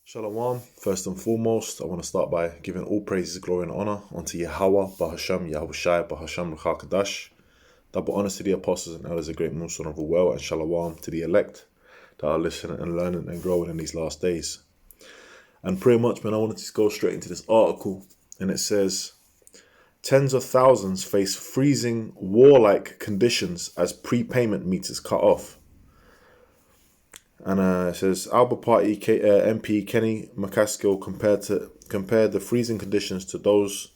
Shalom. First and foremost, I want to start by giving all praises, glory, and honor unto Yahweh, Bahasham, Yahushai, Bahasham, Ruchakadash. Double honors to the apostles and elders, a great Muslim of the world, and shalom to the elect that are listening and learning and growing in these last days. And pretty much, man, I wanted to go straight into this article, and it says, tens of thousands face freezing war-like conditions as prepayment meters cut off. And it says Alba Party MP Kenny McCaskill compared the freezing conditions to those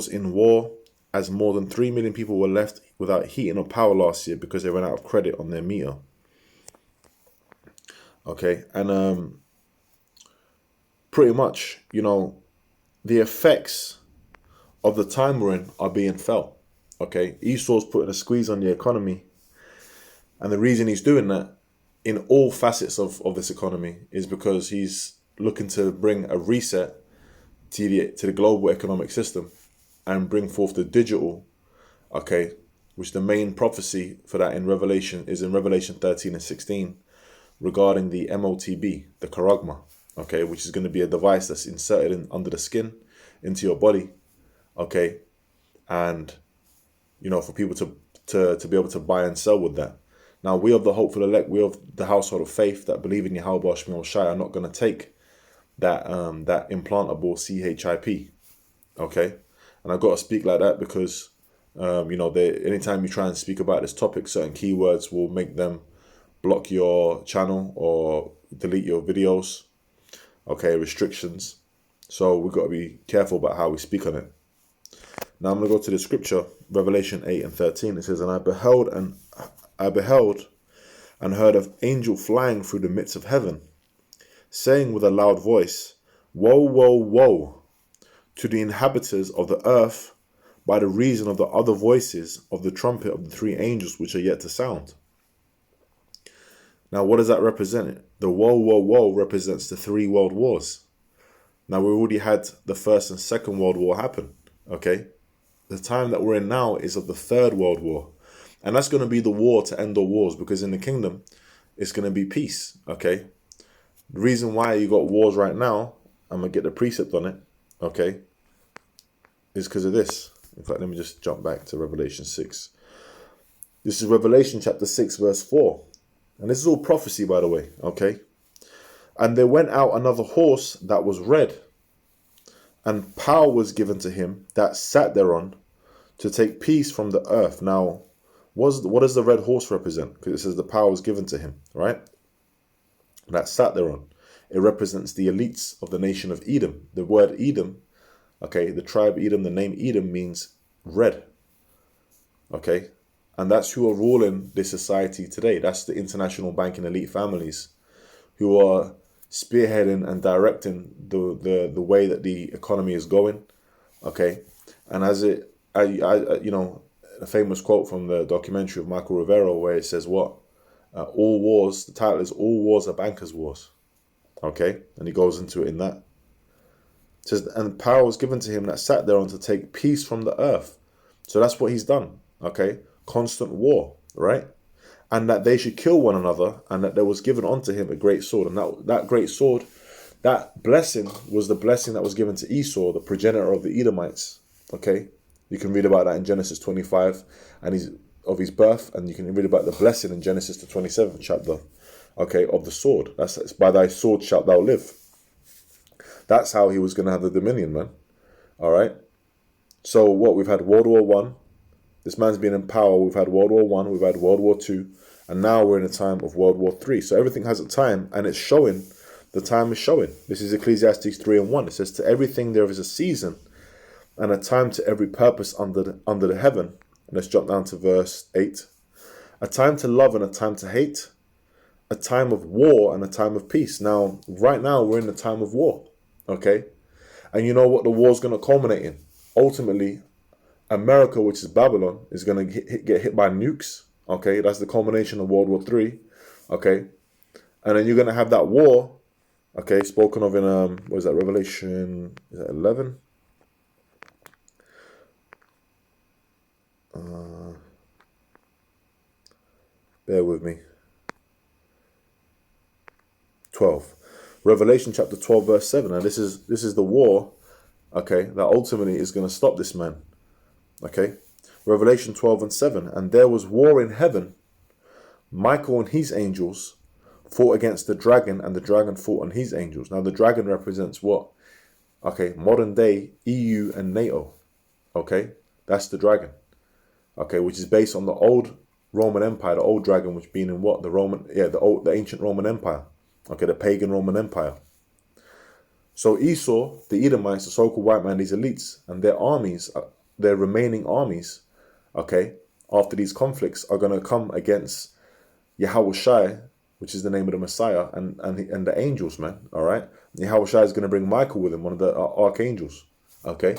in war, as more than 3 million people were left without heating or power last year because they ran out of credit on their meter. Okay, and pretty much, the effects of the time we're in are being felt. Okay, Esau's putting a squeeze on the economy, and the reason he's doing that in all facets of this economy is because he's looking to bring a reset to the global economic system and bring forth the digital, okay, which the main prophecy for that in Revelation 13 and 16 regarding the MOTB, the charagma, okay, which is going to be a device that's inserted under the skin into your body, okay, and for people to be able to buy and sell with that. Now, we of the hopeful elect, we of the household of faith that believe in Yahweh Shemel Shai are not going to take that implantable CHIP, okay? And I've got to speak like that because, anytime you try and speak about this topic, certain keywords will make them block your channel or delete your videos, okay, restrictions. So we've got to be careful about how we speak on it. Now I'm going to go to the scripture, Revelation 8 and 13. It says, and I beheld and heard an angel flying through the midst of heaven, saying with a loud voice, woe, woe, woe to the inhabitants of the earth by the reason of the other voices of the trumpet of the three angels which are yet to sound. Now, what does that represent? The woe, woe, woe represents the 3 world wars. Now, we already had the First and Second World War happen, okay? The time that we're in now is of the Third World War. And that's going to be the war to end all wars, because in the kingdom, it's going to be peace, okay? The reason why you got wars right now, I'm going to get the precept on it, okay, is because of this. In fact, let me just jump back to Revelation 6. This is Revelation chapter 6, verse 4. And this is all prophecy, by the way, okay? And there went out another horse that was red, and power was given to him that sat thereon to take peace from the earth. Now, what does the red horse represent? Because it says the power was given to him, right? That sat thereon. It represents the elites of the nation of Edom. The word Edom, okay, the tribe Edom, the name Edom means red, okay? And that's who are ruling this society today. That's the international banking elite families who are spearheading and directing the way that the economy is going, okay? And as a famous quote from the documentary of Michael Rivero where it says what? All wars, the title is All Wars Are Bankers' Wars, okay? And he goes into it in that. It says, and power was given to him that sat thereon to take peace from the earth. So that's what he's done, okay? Constant war, right? And that they should kill one another, and that there was given unto him a great sword. And that great sword, that blessing was the blessing that was given to Esau, the progenitor of the Edomites, okay? You can read about that in Genesis 25 and of his birth, and you can read about the blessing in Genesis the 27th chapter, okay, of the sword. That's by thy sword shalt thou live. That's how he was going to have the dominion, man. All right. So what? We've had World War One. This man's been in power. We've had World War One. We've had World War Two, and now we're in a time of World War Three. So everything has a time, and it's showing. The time is showing. This is Ecclesiastes 3 and 1. It says, to everything there is a season, and a time to every purpose under the heaven. Let's jump down to verse 8. A time to love and a time to hate. A time of war and a time of peace. Now, right now, we're in the time of war. Okay? And you know what the war's going to culminate in? Ultimately, America, which is Babylon, is going to get hit by nukes. Okay? That's the culmination of World War III. Okay? And then you're going to have that war, okay, spoken of in, what is that, Revelation, is that 11? Bear with me. 12. Revelation chapter 12 verse 7. And this is the war, okay, that ultimately is going to stop this man. Okay. Revelation 12 and 7. And there was war in heaven. Michael and his angels fought against the dragon, and the dragon fought on his angels. Now the dragon represents what? Okay, modern day EU and NATO. Okay, that's the dragon. Okay, which is based on the old Roman Empire, the old dragon, which being in what? The ancient Roman Empire. Okay, the pagan Roman Empire. So Esau, the Edomites, the so-called white man, these elites, and their armies, their remaining armies, okay, after these conflicts are going to come against Yahushua, which is the name of the Messiah, and the angels, man, all right? Yahushua is going to bring Michael with him, one of the archangels, okay?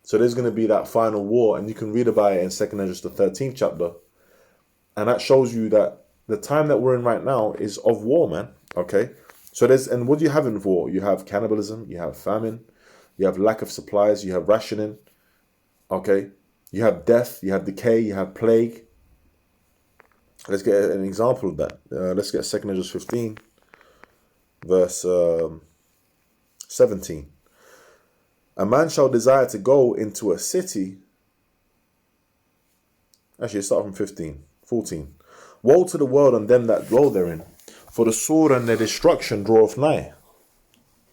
So there's going to be that final war, and you can read about it in 2nd Esdras, the 13th chapter, and that shows you that the time that we're in right now is of war, man, okay? So and what do you have in war? You have cannibalism, you have famine, you have lack of supplies, you have rationing, okay? You have death, you have decay, you have plague. Let's get an example of that. Let's get 2nd Esdras 15, verse 17. A man shall desire to go into a city. Actually, start from 14. Woe to the world and them that dwell therein, for the sword and their destruction draweth nigh.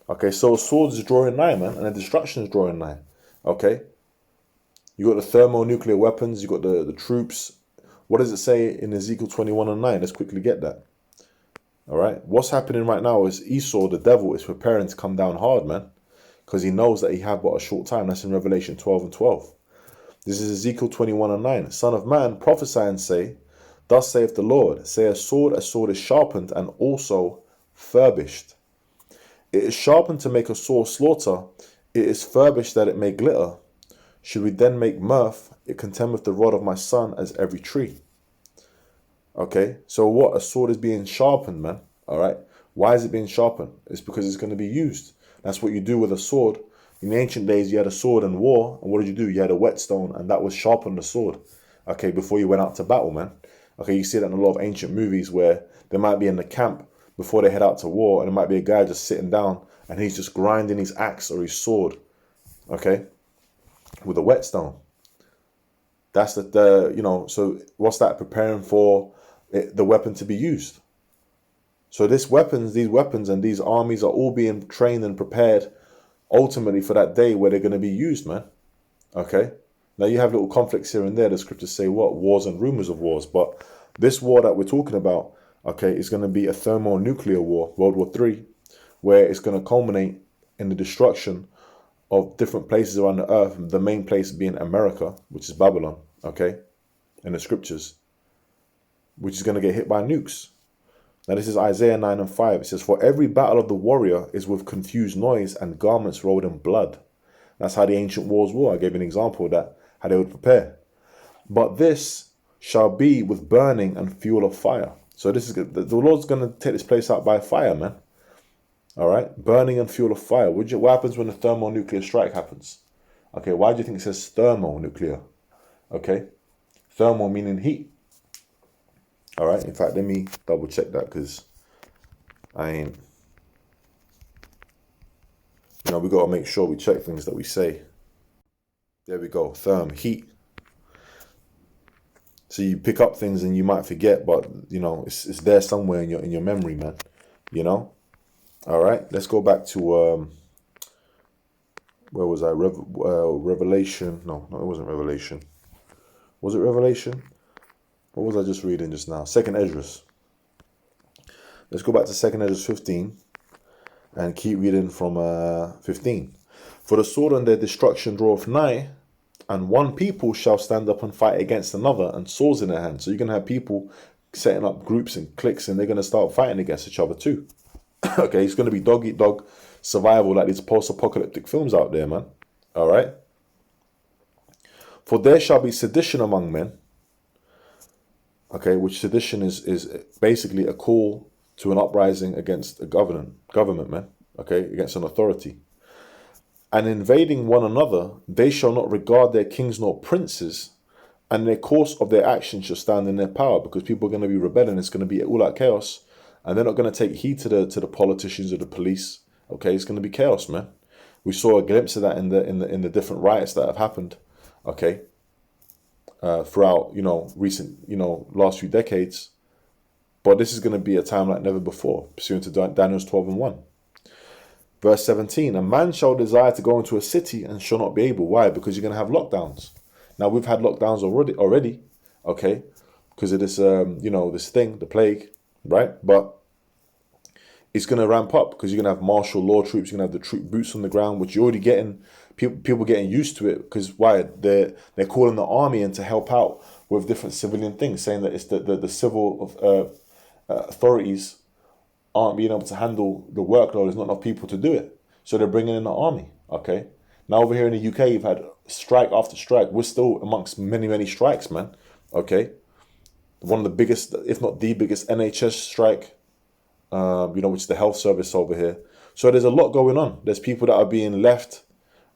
Okay, so swords is drawing nigh, man, and the destruction is drawing nigh. Okay, you got the thermonuclear weapons, you got the troops. What does it say in Ezekiel 21 and 9? Let's quickly get that. All right, what's happening right now is Esau, the devil, is preparing to come down hard, man, because he knows that he have but a short time. That's in Revelation 12 and 12. This is Ezekiel 21 and 9. Son of man, prophesy and say, thus saith the Lord, say a sword is sharpened and also furbished. It is sharpened to make a sore slaughter. It is furbished that it may glitter. Should we then make mirth? It contemneth the rod of my son as every tree. Okay, so what? A sword is being sharpened, man. All right. Why is it being sharpened? It's because it's going to be used. That's what you do with a sword. In the ancient days, you had a sword in war. And what did you do? You had a whetstone, and that was sharpen the sword. Okay, before you went out to battle, man. Okay, you see that in a lot of ancient movies where they might be in the camp before they head out to war, and there might be a guy just sitting down, and he's just grinding his axe or his sword. Okay, with a whetstone. That's so what's that? Preparing for the weapon to be used. So these weapons and these armies are all being trained and prepared ultimately for that day where they're going to be used, man. Okay. Now you have little conflicts here and there. The scriptures say what? Wars and rumors of wars. But this war that we're talking about, okay, is going to be a thermonuclear war, World War III, where it's going to culminate in the destruction of different places around the earth, the main place being America, which is Babylon, okay, in the scriptures, which is going to get hit by nukes. Now this is Isaiah 9 and 5. It says, for every battle of the warrior is with confused noise and garments rolled in blood. That's how the ancient wars were. I gave an example of that, how they would prepare. But this shall be with burning and fuel of fire. So this is the Lord's going to take this place out by fire, man. All right, burning and fuel of fire. What happens when a thermonuclear strike happens? Okay, why do you think it says thermonuclear? Okay, thermal meaning heat. All right, in fact, let me double check that because I ain't. We got to make sure we check things that we say. There we go, heat. So you pick up things and you might forget, but it's there somewhere in your memory, man. All right, let's go back to where was I? Revelation. No, it wasn't Revelation. Was it Revelation? What was I just reading just now? 2nd Esdras. Let's go back to 2nd Esdras 15 and keep reading from 15. For the sword and their destruction draweth nigh, and one people shall stand up and fight against another, and swords in their hands. So you're going to have people setting up groups and cliques, and they're going to start fighting against each other too. Okay, it's going to be dog eat dog survival like these post-apocalyptic films out there, man. All right. For there shall be sedition among men. Okay, which sedition is basically a call to an uprising against a government, man. Okay, against an authority. And invading one another, they shall not regard their kings nor princes, and their course of their actions shall stand in their power, because people are going to be rebelling. It's going to be all out chaos. and they're not going to take heed to the politicians or the police. Okay, it's going to be chaos, man. We saw a glimpse of that in the different riots that have happened. Okay, throughout recent last few decades. But this is going to be a time like never before, pursuant to Daniel's 12:1. Verse 17, a man shall desire to go into a city and shall not be able. Why? Because you're going to have lockdowns. Now, we've had lockdowns already, okay, because of this, this thing, the plague, right? But it's going to ramp up because you're going to have martial law troops. You're going to have the troop boots on the ground, which you're already getting, people getting used to it. Because why? They're calling the army in to help out with different civilian things, saying that it's the civil authorities aren't being able to handle the workload. There's not enough people to do it. So they're bringing in the army, okay? Now over here in the UK, you've had strike after strike. We're still amongst many, many strikes, man, okay? One of the biggest, if not the biggest NHS strike, which is the health service over here. So there's a lot going on. There's people that are being left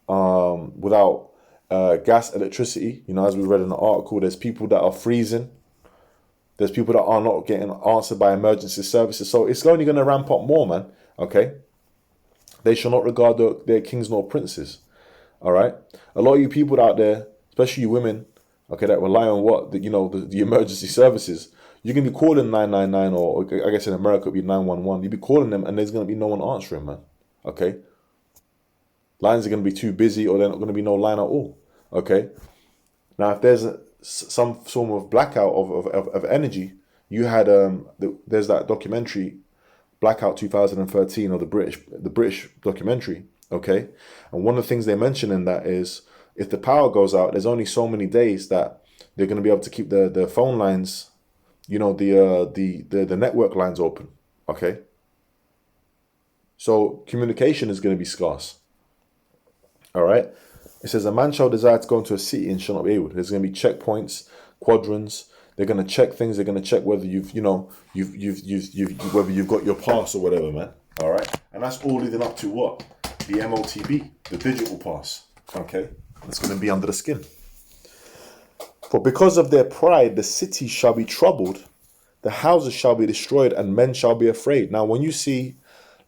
without gas, electricity. As we read in the article, there's people that are freezing. There's people that are not getting answered by emergency services. So it's only going to ramp up more, man. Okay? They shall not regard their kings nor princes. All right? A lot of you people out there, especially you women, okay, that rely on the emergency services, you can be calling 999 or I guess in America it'd be 911. You'd be calling them and there's going to be no one answering, man. Okay? Lines are going to be too busy or there's not going to be no line at all. Okay? Now, if there's some form of blackout of energy, you had there's that documentary Blackout 2013 or the British documentary, okay, and one of the things they mention in that is if the power goes out, there's only so many days that they're going to be able to keep the phone lines, the network lines open, okay. So communication is going to be scarce. All right. It says a man shall desire to go into a city and shall not be able. There's going to be checkpoints, quadrants. They're going to check things. They're going to check whether whether you've got your pass or whatever, man. All right, and that's all leading up to what? The MOTB, the digital pass. Okay, that's going to be under the skin. For because of their pride, the city shall be troubled, the houses shall be destroyed, and men shall be afraid. Now, when you see,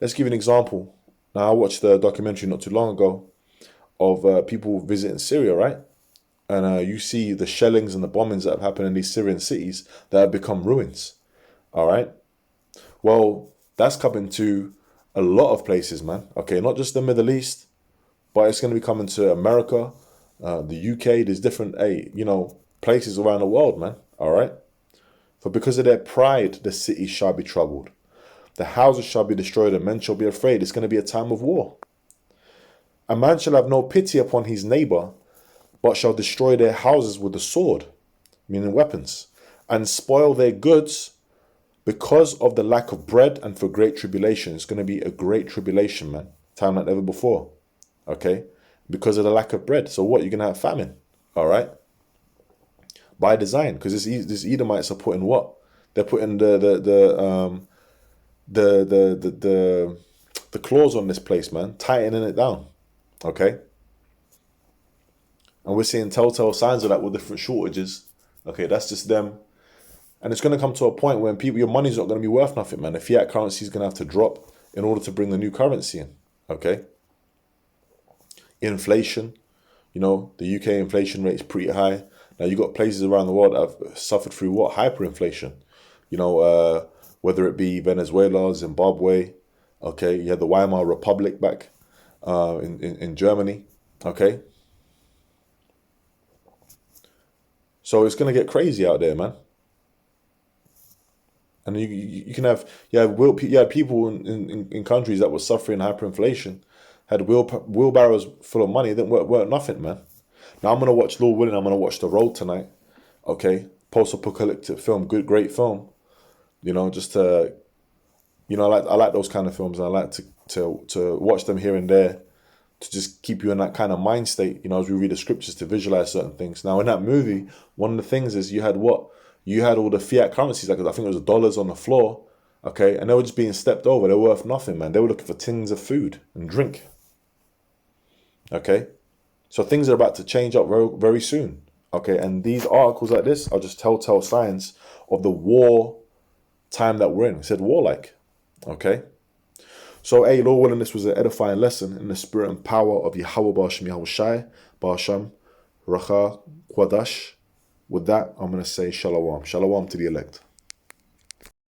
let's give you an example. Now, I watched the documentary not too long ago of people visiting Syria, right? And you see the shellings and the bombings that have happened in these Syrian cities that have become ruins, all right? Well, that's coming to a lot of places, man. Okay, not just the Middle East, but it's going to be coming to America, the UK. There's different, places around the world, man, all right? For because of their pride, the city shall be troubled. The houses shall be destroyed and men shall be afraid. It's going to be a time of war. A man shall have no pity upon his neighbor, but shall destroy their houses with the sword, meaning weapons, and spoil their goods because of the lack of bread and for great tribulation. It's going to be a great tribulation, man. Time like never before. Okay? Because of the lack of bread. So what? You're going to have famine. All right? By design. Because this Edomites are putting what? They're putting the claws on this place, man. Tightening it down. Okay? And we're seeing telltale signs of that with different shortages. Okay, that's just them. And it's going to come to a point when your money's not going to be worth nothing, man. The fiat currency is going to have to drop in order to bring the new currency in. Okay? Inflation. The UK inflation rate is pretty high. Now, you've got places around the world that have suffered through what? Hyperinflation. Whether it be Venezuela, Zimbabwe. Okay, you had the Weimar Republic back in Germany. Okay? So it's going to get crazy out there, man. And you can have people in countries that were suffering hyperinflation, had wheelbarrows full of money that weren't nothing, man. Now I'm gonna watch Lord willing. I'm gonna watch The Road tonight. Okay, post-apocalyptic film, great film. Just to, I like those kind of films. I like to watch them here and there, to just keep you in that kind of mind state, as we read the scriptures, to visualize certain things. Now, in that movie, one of the things is you had what? You had all the fiat currencies, like I think it was dollars on the floor, okay? And they were just being stepped over. They were worth nothing, man. They were looking for tins of food and drink, okay? So things are about to change up very, very soon, okay? And these articles like this are just telltale signs of the war time that we're in. We said warlike. Okay? So, hey, Lord willing, this was an edifying lesson in the spirit and power of Yahweh Ba'ashem Yahushai, Ba'ashem, Racha, Kwadash. With that, I'm going to say Shalom. Shalom to the elect.